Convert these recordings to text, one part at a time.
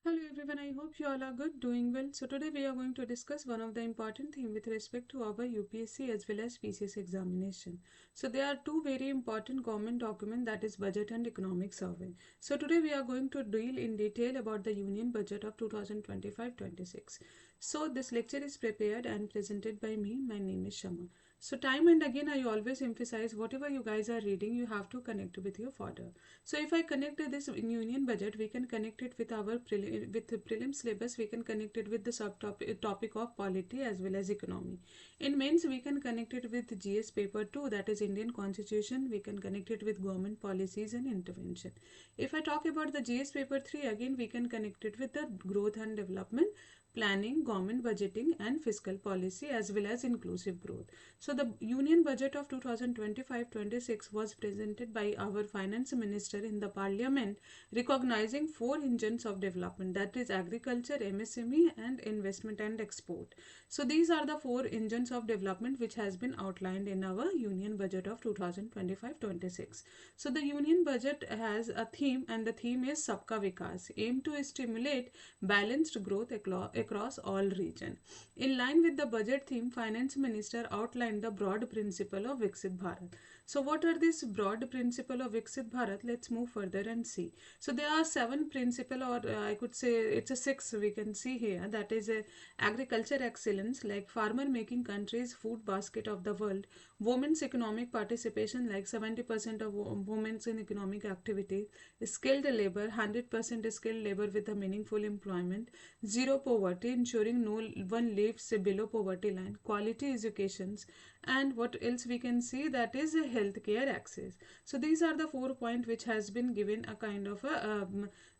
Hello everyone, I hope you all are good, doing well. So today we are going to discuss one of the important things with respect to our UPSC as well as PCS examination. So there are two very important government documents, that is budget and economic survey. So today we are going to deal in detail about the union budget of 2025-26. So this lecture is prepared and presented by me. My name is Shama. So time and again I always emphasize whatever you guys are reading you have to connect with your fodder. So if I connect this union budget, we can connect it with our with the prelim syllabus. We can connect it with the subtopic topic of polity as well as economy. In mains, we can connect it with GS paper 2, that is Indian Constitution. We can connect it with government policies and intervention. If I talk about the GS paper 3, again we can connect it with the growth and development, planning, government budgeting and fiscal policy as well as inclusive growth. So the union budget of 2025-26 was presented by our finance minister in the parliament, recognizing four engines of development, that is agriculture, MSME and investment and export. So these are the four engines of development which has been outlined in our union budget of 2025-26. So the union budget has a theme, and the theme is Sabka Vikas, aim to stimulate balanced growth across all regions. In line with the budget theme, finance minister outlined the broad principle of Vikshit Bharat. So what are these broad principle of Vikshit Bharat? Let's move further and see. So there are seven principle, or I could say it's a six we can see here. That is a agriculture excellence, like farmer making countries food basket of the world. Women's economic participation, like 70% of women's in economic activity. Skilled labor, 100% skilled labor with a meaningful employment. Zero poverty, ensuring no one lives below poverty line. Quality educations, and what else we can see, that is a healthcare access. So these are the 4 points which has been given a kind of a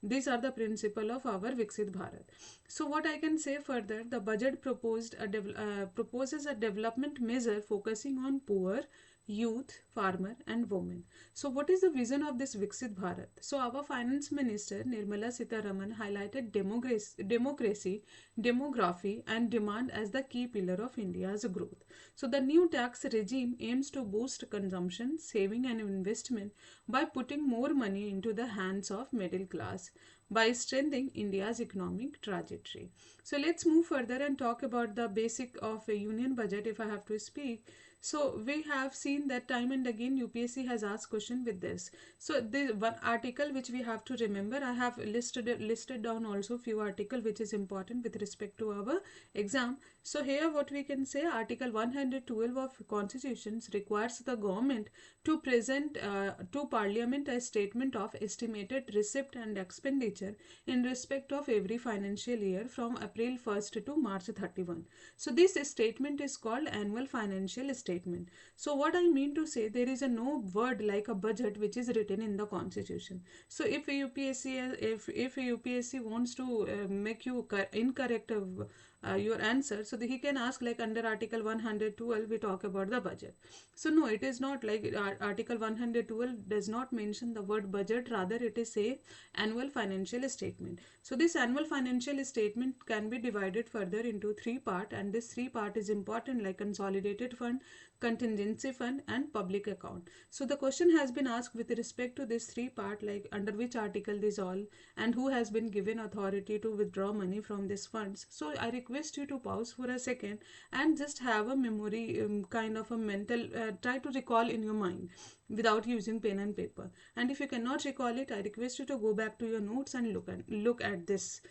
these are the principle of our Viksit Bharat. So what I can say further, the budget proposes a development measure focusing on poor, youth, farmer and women. So what is the vision of this Viksit Bharat? So our finance minister Nirmala Sitharaman highlighted democracy, demography and demand as the key pillar of India's growth. So the new tax regime aims to boost consumption, saving and investment by putting more money into the hands of middle class, by strengthening India's economic trajectory. So let's move further and talk about the basic of a union budget if I have to speak. So we have seen that time and again UPSC has asked question with this. So the one article which we have to remember, I have listed down also few article which is important with respect to our exam. So here what we can say, article 112 of constitutions requires the government to present to parliament a statement of estimated receipt and expenditure in respect of every financial year from April 1st to March 31. So this statement is called annual financial statement. So what I mean to say, there is a no word like a budget which is written in the constitution. So if a UPSC wants to make you incorrect your answer, so he can ask like under article 112 we talk about the budget. So no, it is not like article 112 does not mention the word budget, rather it is say annual financial statement. So this annual financial statement can be divided further into three part, and this three part is important, like consolidated fund, contingency fund and public account. So the question has been asked with respect to this three part, like under which article this all, and who has been given authority to withdraw money from these funds. So I request you to pause for a second and just have a memory kind of a mental try to recall in your mind without using pen and paper. And if you cannot recall it, I request you to go back to your notes and look at these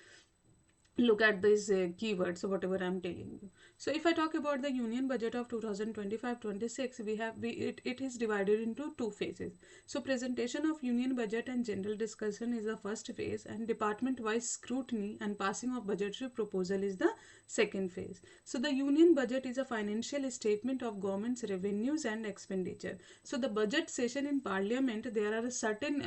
keywords, so whatever I'm telling you. So if I talk about the union budget of 2025-26, it is divided into two phases. So presentation of union budget and general discussion is the first phase, and department wise scrutiny and passing of budgetary proposal is the second phase. So the union budget is a financial statement of government's revenues and expenditure. So the budget session in parliament, there are certain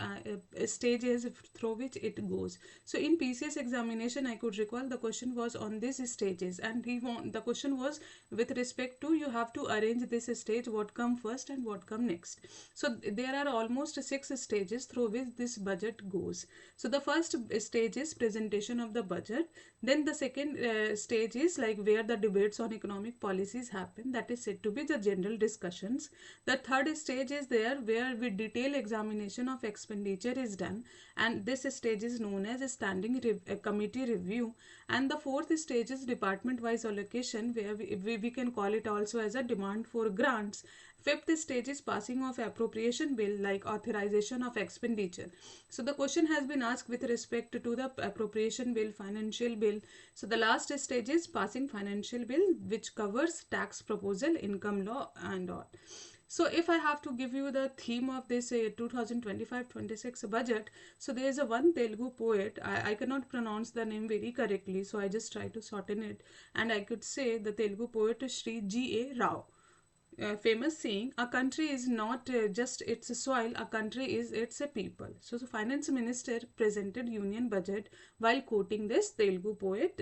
stages through which it goes. So in PCS examination, I could recall all, the question was on these stages, and the question was with respect to you have to arrange this stage, what come first and what come next. So there are almost six stages through which this budget goes. So the first stage is presentation of the budget. Then the second stage is like where the debates on economic policies happen, that is said to be the general discussions. The third stage is there where with detailed examination of expenditure is done, and this stage is known as a standing committee review. And the fourth stage is department wise allocation, where we can call it also as a demand for grants. Fifth stage is passing of appropriation bill, like authorization of expenditure. So the question has been asked with respect to the appropriation bill, financial bill. So the last stage is passing financial bill, which covers tax proposal, income law and all. So if I have to give you the theme of this 2025-26 budget, so there is a one Telugu poet. I cannot pronounce the name very correctly, so I just try to shorten it. And I could say the Telugu poet Sri G. A. Rao. Famous saying, a country is not just its soil, a country is its people. So the finance minister presented union budget while quoting this Telugu poet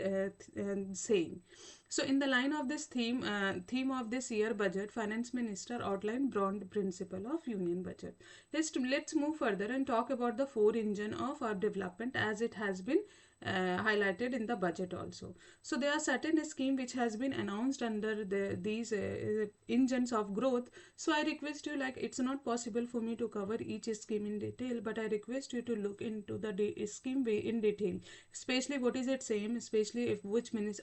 saying. So in the line of this theme of this year budget, finance minister outlined broad principle of union budget. Let's move further and talk about the four engine of our development as it has been highlighted in the budget also. So there are certain scheme which has been announced under these engines of growth. So I request you, like it's not possible for me to cover each scheme in detail, but I request you to look into the scheme way in detail, especially what is its aim, especially if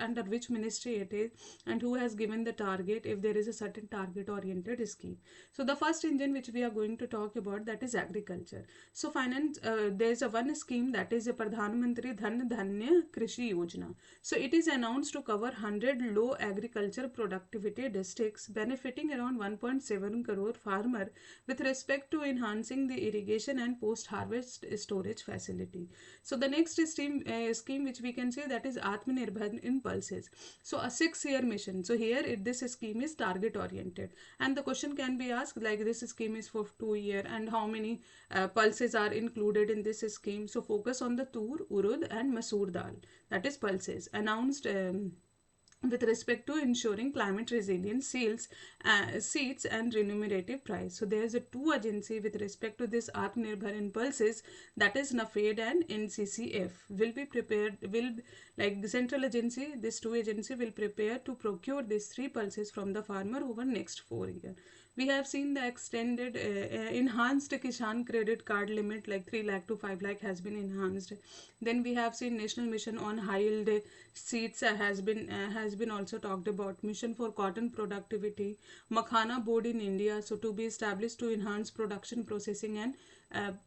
under which ministry it is, and who has given the target, if there is a certain target oriented scheme. So the first engine which we are going to talk about, that is agriculture. So finance, there is a one scheme, that is a Pradhan Mantri Dhan Dhanya Krishi Yojana. So it is announced to cover 100 low agriculture productivity districts, benefiting around 1.7 crore farmer with respect to enhancing the irrigation and post-harvest storage facility. So the next scheme which we can say, that is Atmanirbhar Impulses. So a 6-year mission. So here this scheme is target oriented, and the question can be asked like this scheme is for 2 years and how many pulses are included in this scheme. So focus on the tur, urud and masoor dal, that is pulses announced with respect to ensuring climate resilient seeds and remunerative price. So there is a two agency with respect to this Atmanirbhar Impulses, that is NAFED and NCCF will like central agency, this two agency will prepare to procure these three pulses from the farmer over next 4 years. We have seen the extended enhanced Kishan credit card limit, like 3 lakh to 5 lakh has been enhanced. Then we have seen national mission on high yield seeds has been also talked about. Mission for cotton productivity, Makhana board in India, so to be established to enhance production processing and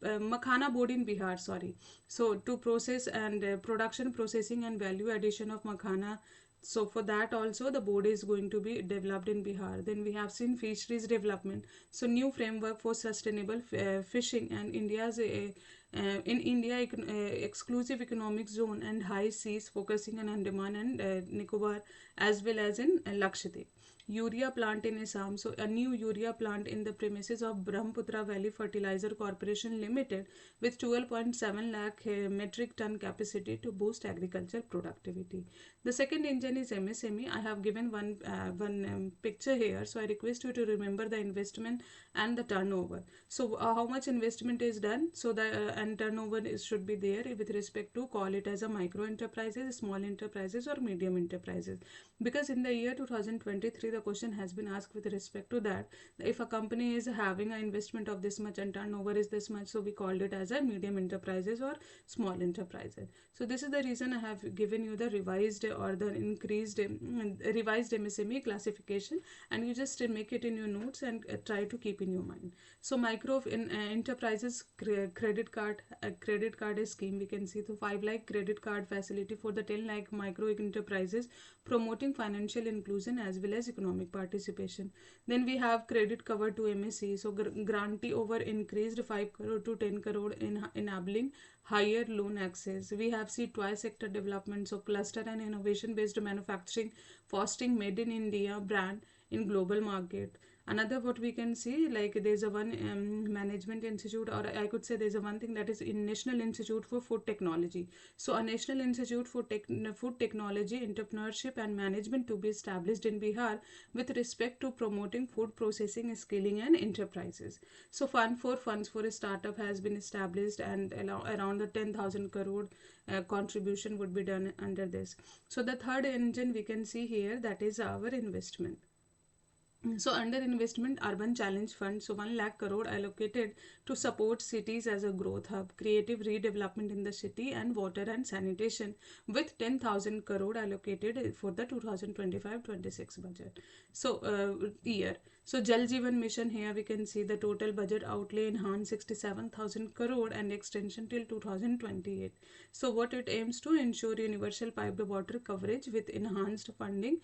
Makhana board in Bihar, sorry. So to process and production processing and value addition of Makhana. So for that also the board is going to be developed in Bihar. Then we have seen fisheries development. So new framework for sustainable fishing and in India exclusive economic zone and high seas focusing on Andaman and Nicobar as well as in Lakshadweep. Urea plant in Assam. So a new urea plant in the premises of Brahmaputra Valley Fertilizer Corporation Limited with 12.7 lakh metric ton capacity to boost agriculture productivity. The second engine is MSME. I have given one picture here. So I request you to remember the investment and the turnover. So how much investment is done? So the and turnover should be there with respect to call it as a micro enterprises, small enterprises or medium enterprises. Because in the year 2023 the question has been asked with respect to that, if a company is having an investment of this much and turnover is this much, so we called it as a medium enterprises or small enterprises. So this is the reason I have given you the revised or the increased revised MSME classification, and you just make it in your notes and try to keep in your mind. So micro enterprises credit card scheme, we can see the 5 lakh credit card facility for the 10 lakh micro enterprises, promoting financial inclusion as well as economic participation. Then we have credit cover to MSE. So grantee over increased 5 crore to 10 crore in enabling higher loan access. We have seen twice sector development, so cluster and innovation based manufacturing, fostering made in India brand in global market. Another what we can see, like there's a one management institute, or I could say there's a one thing that is in National Institute for Food Technology. So a National Institute for Food Technology, Entrepreneurship and Management to be established in Bihar with respect to promoting food processing, skilling and enterprises. So funds for a startup has been established, and around the 10,000 crore contribution would be done under this. So the third engine we can see here, that is our investment. So under investment, urban challenge fund, so 1 lakh crore allocated to support cities as a growth hub, creative redevelopment in the city and water and sanitation, with 10,000 crore allocated for the 2025-26 budget. So year. So Jal Jeevan Mission, here we can see the total budget outlay enhanced 67,000 crore and extension till 2028. So what it aims to ensure universal piped water coverage with enhanced funding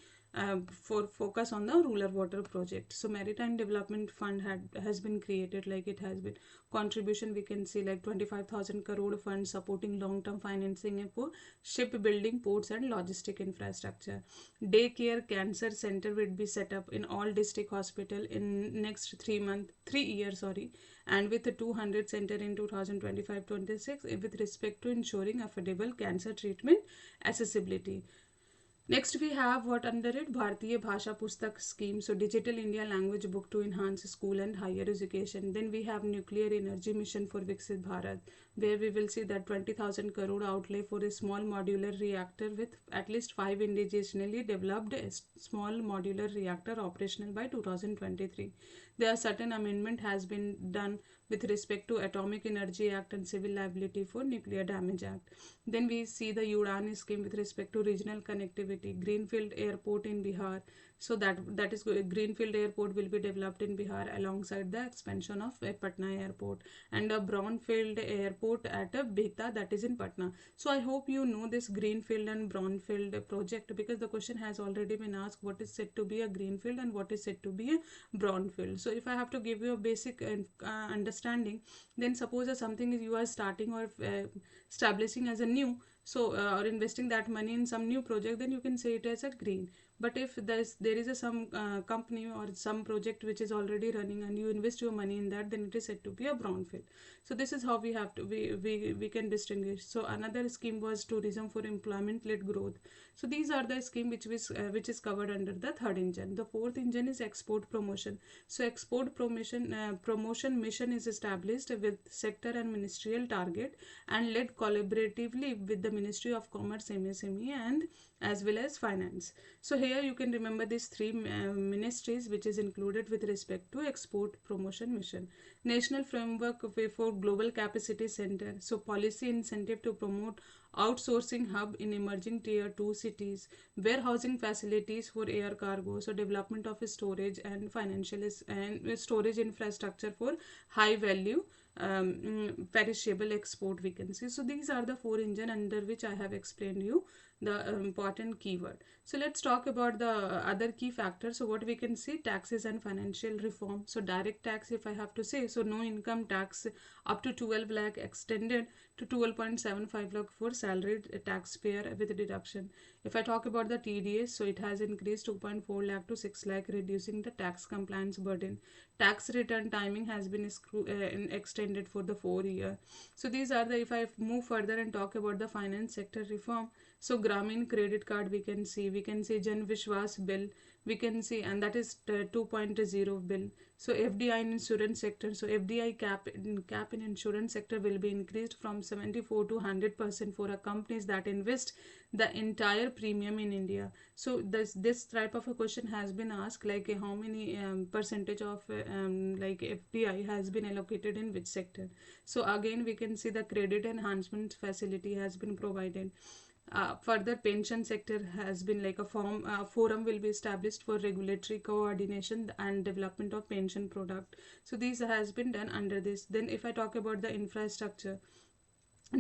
for focus on the rural water project. So Maritime Development Fund has been created, like it has been contribution we can see like 25,000 crore fund supporting long-term financing for shipbuilding, ports and logistic infrastructure. Daycare cancer center will be set up in all district hospital in next 3 years, sorry, and with the 200 center in 2025-26 with respect to ensuring affordable cancer treatment accessibility. Next, we have what under it, Bharatiya Bhasha Pustak scheme, so Digital India language book to enhance school and higher education. Then we have nuclear energy mission for Vikshit Bharat, where we will see that 20,000 crore outlay for a small modular reactor with at least 5 indigenously developed small modular reactor operational by 2023. There are certain amendment has been done with respect to Atomic Energy Act and Civil Liability for Nuclear Damage Act. Then we see the UDAN scheme with respect to regional connectivity, Greenfield Airport in Bihar. So that is Greenfield Airport will be developed in Bihar alongside the expansion of Patna Airport, and a Brownfield Airport at Bhita, that is in Patna. So I hope you know this Greenfield and Brownfield project, because the question has already been asked, what is said to be a Greenfield and what is said to be a Brownfield. So if I have to give you a basic understanding, then suppose something is you are starting or establishing as a new, so or investing that money in some new project, then you can say it as a green. But if there is some company or some project which is already running and you invest your money in that, then it is said to be a brownfield. So this is how we have to we can distinguish. So another scheme was tourism for employment led growth. So these are the scheme which is covered under the third engine. The fourth engine is export promotion. So export promotion mission is established with sector and ministerial target and led collaboratively with the Ministry of Commerce, MSME and as well as finance. So here you can remember these three ministries which is included with respect to export promotion mission. National framework for global capacity center, so policy incentive to promote outsourcing hub in emerging tier 2 cities, warehousing facilities for air cargo, so development of storage and financial and storage infrastructure for high value perishable export we can see. So these are the four engine under which I have explained you the important keyword. So let's talk about the other key factors. So what we can see, taxes and financial reform. So direct tax, if I have to say, so no income tax up to 12 lakh extended to 12.75 lakh for salaried taxpayer with deduction. If I talk about the TDS, so it has increased 2.4 lakh to 6 lakh, reducing the tax compliance burden. Tax return timing has been extended for the 4 year. So these are the, if I move further and talk about the finance sector reform, so Grameen credit card we can see Jan Vishwas bill we can see, and that is 2.0 bill. So FDI in insurance sector, so FDI cap in insurance sector will be increased from 74 to 100% for a companies that invest the entire premium in India. So this type of a question has been asked, like how many percentage of like FDI has been allocated in which sector. So again we can see the credit enhancement facility has been provided. Further, pension sector has been like a forum will be established for regulatory coordination and development of pension product. So this has been done under this. Then if I talk about the infrastructure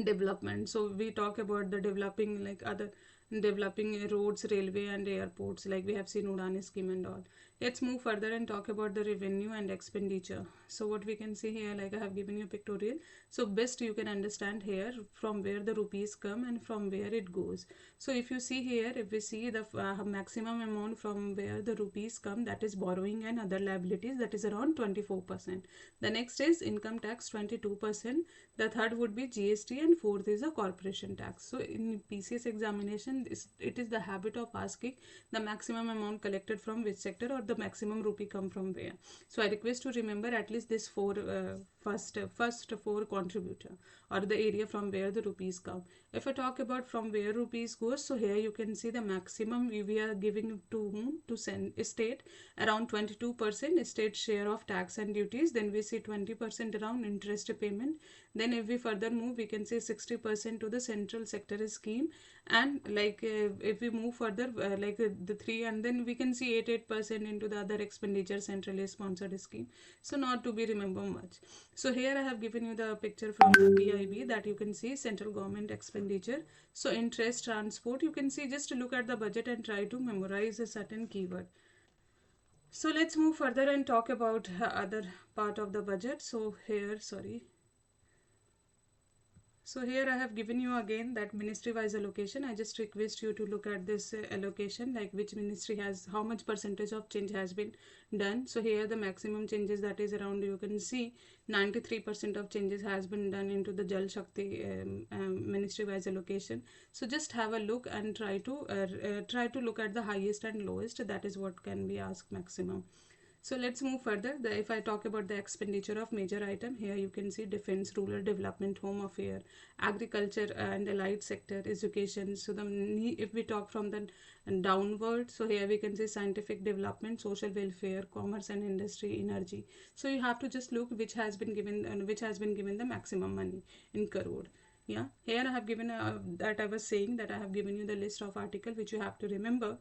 development, so we talk about the developing like other developing roads, railway and airports, like we have seen Udani scheme and all. Let's move further and talk about the revenue and expenditure. So what we can see here, like I have given you a pictorial. So best you can understand here from where the rupees come and from where it goes. So if you see here, if we see the maximum amount from where the rupees come, that is borrowing and other liabilities, that is around 24%. The next is income tax, 22%. The third would be GST, and fourth is a corporation tax. So in PCS examination, it is the habit of asking the maximum amount collected from which sector or the maximum rupee come from where. So I request to remember at least this first four contributor or the area from where the rupees come. If I talk about from where rupees goes, so here you can see the maximum we are giving to whom, to send state, around 22% state share of tax and duties. Then we see 20% around interest payment. Then if we further move, we can say 60% to the central sector scheme, and like if we move further the three, and then we can see 8% into the other expenditure centrally sponsored scheme. So not to be remember much. So here I have given you the picture from the PIB, that you can see central government expenditure. So interest, transport, you can see, just look at the budget and try to memorize a certain keyword. So let's move further and talk about other part of the budget. So here, sorry, so here I have given you again that ministry wise allocation. I just request you to look at this allocation, like which ministry has how much percentage of change has been done. So here the maximum changes, that is around, you can see 93% of changes has been done into the Jal Shakti ministry wise allocation. So just have a look and try to look at the highest and lowest. That is what can be asked maximum. So let's move further. If I talk about the expenditure of major item, here you can see defense, rural development, home affair, agriculture and allied sector, education. So if we talk from the downward, so here we can see scientific development, social welfare, commerce and industry, energy. So you have to just look which has been given the maximum money in crore. Yeah, here I have given that I was saying that I have given you the list of article which you have to remember,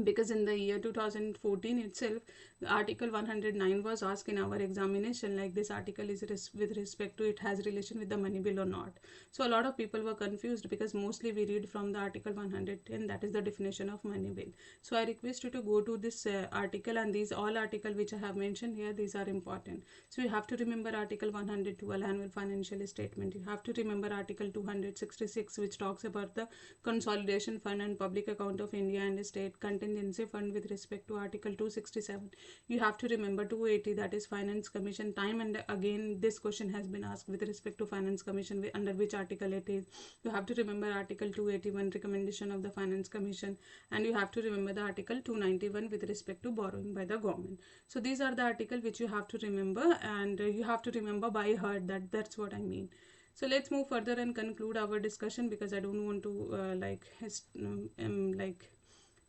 because in the year 2014 itself, the article 109 was asked in our examination, like this article is with respect to it has relation with the money bill or not. So a lot of people were confused, because mostly we read from the article 110, that is the definition of money bill. So I request you to go to this article, and these all article which I have mentioned here, these are important. So you have to remember article 112, annual financial statement. You have to remember article 266, which talks about the consolidation fund and public account of India and state, contingency fund with respect to article 267. You have to remember 280, that is finance commission. Time and again this question has been asked with respect to finance commission, under which article it is. You have to remember article 281, recommendation of the finance commission, and you have to remember the article 291 with respect to borrowing by the government. So these are the article which you have to remember, and you have to remember by heart. That's what I mean. So let's move further and conclude our discussion, because I don't want to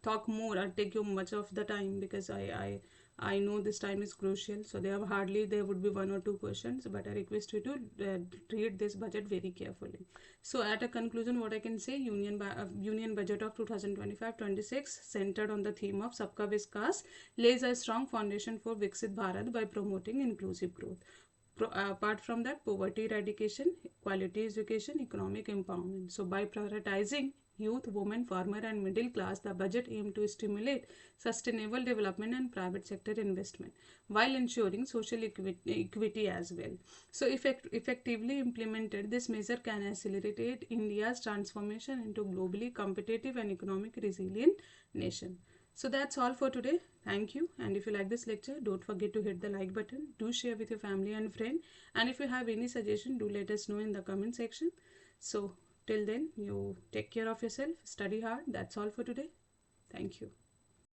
talk more or take you much of the time, because I know this time is crucial. So there would be one or two questions, but I request you to read this budget very carefully. So at a conclusion, what I can say, union budget of 2025-26 centered on the theme of Sabka Viskas lays a strong foundation for Vikshit Bharat by promoting inclusive growth. Apart from that, poverty eradication, quality education, economic empowerment. So by prioritizing youth, women, farmer and middle class, the budget aimed to stimulate sustainable development and private sector investment, while ensuring social equity as well. So effectively implemented, this measure can accelerate India's transformation into globally competitive and economic resilient nation. So that's all for today. Thank you. And if you like this lecture, don't forget to hit the like button. Do share with your family and friend. And if you have any suggestion, do let us know in the comment section. So till then, you take care of yourself, study hard. That's all for today. Thank you.